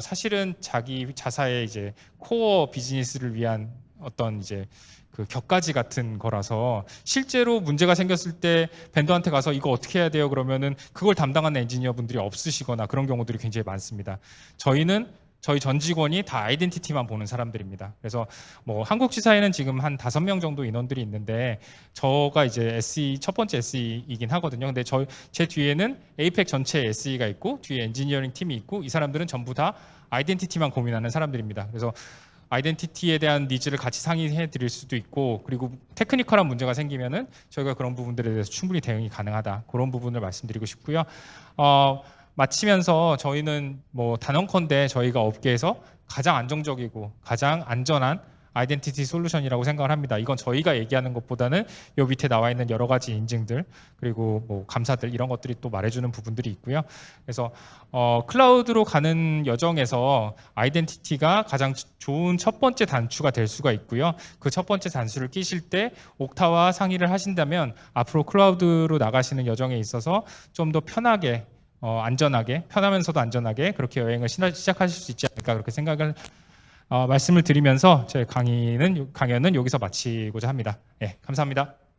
사실은 자기 자사의 이제 코어 비즈니스를 위한 어떤 이제 그 격가지 같은 거라서 실제로 문제가 생겼을 때 벤더한테 가서 이거 어떻게 해야 돼요? 그러면은 그걸 담당하는 엔지니어 분들이 없으시거나 그런 경우들이 굉장히 많습니다. 저희는 저희 전 직원이 다 아이덴티티만 보는 사람들입니다. 그래서 뭐 한국 지사에는 지금 한 5명 정도 인원들이 있는데 저가 이제 SE 첫 번째 SE이긴 하거든요. 근데 제 뒤에는 에이펙 전체 SE가 있고 뒤에 엔지니어링 팀이 있고 이 사람들은 전부 다 아이덴티티만 고민하는 사람들입니다. 그래서 아이덴티티에 대한 니즈를 같이 상의해 드릴 수도 있고 그리고 테크니컬한 문제가 생기면은 저희가 그런 부분들에 대해서 충분히 대응이 가능하다. 그런 부분을 말씀드리고 싶고요. 마치면서 저희는 뭐 단언컨대 저희가 업계에서 가장 안정적이고 가장 안전한 아이덴티티 솔루션이라고 생각을 합니다. 이건 저희가 얘기하는 것보다는 요 밑에 나와 있는 여러 가지 인증들 그리고 뭐 감사들 이런 것들이 또 말해주는 부분들이 있고요. 그래서 클라우드로 가는 여정에서 아이덴티티가 가장 좋은 첫 번째 단추가 될 수가 있고요. 그 첫 번째 단추를 끼실 때 옥타와 상의를 하신다면 앞으로 클라우드로 나가시는 여정에 있어서 좀 더 편하게 안전하게 편하면서도 안전하게 그렇게 여행을 시작하실 수 있지 않을까 그렇게 생각을 말씀을 드리면서 제 강연은 여기서 마치고자 합니다. 네, 감사합니다.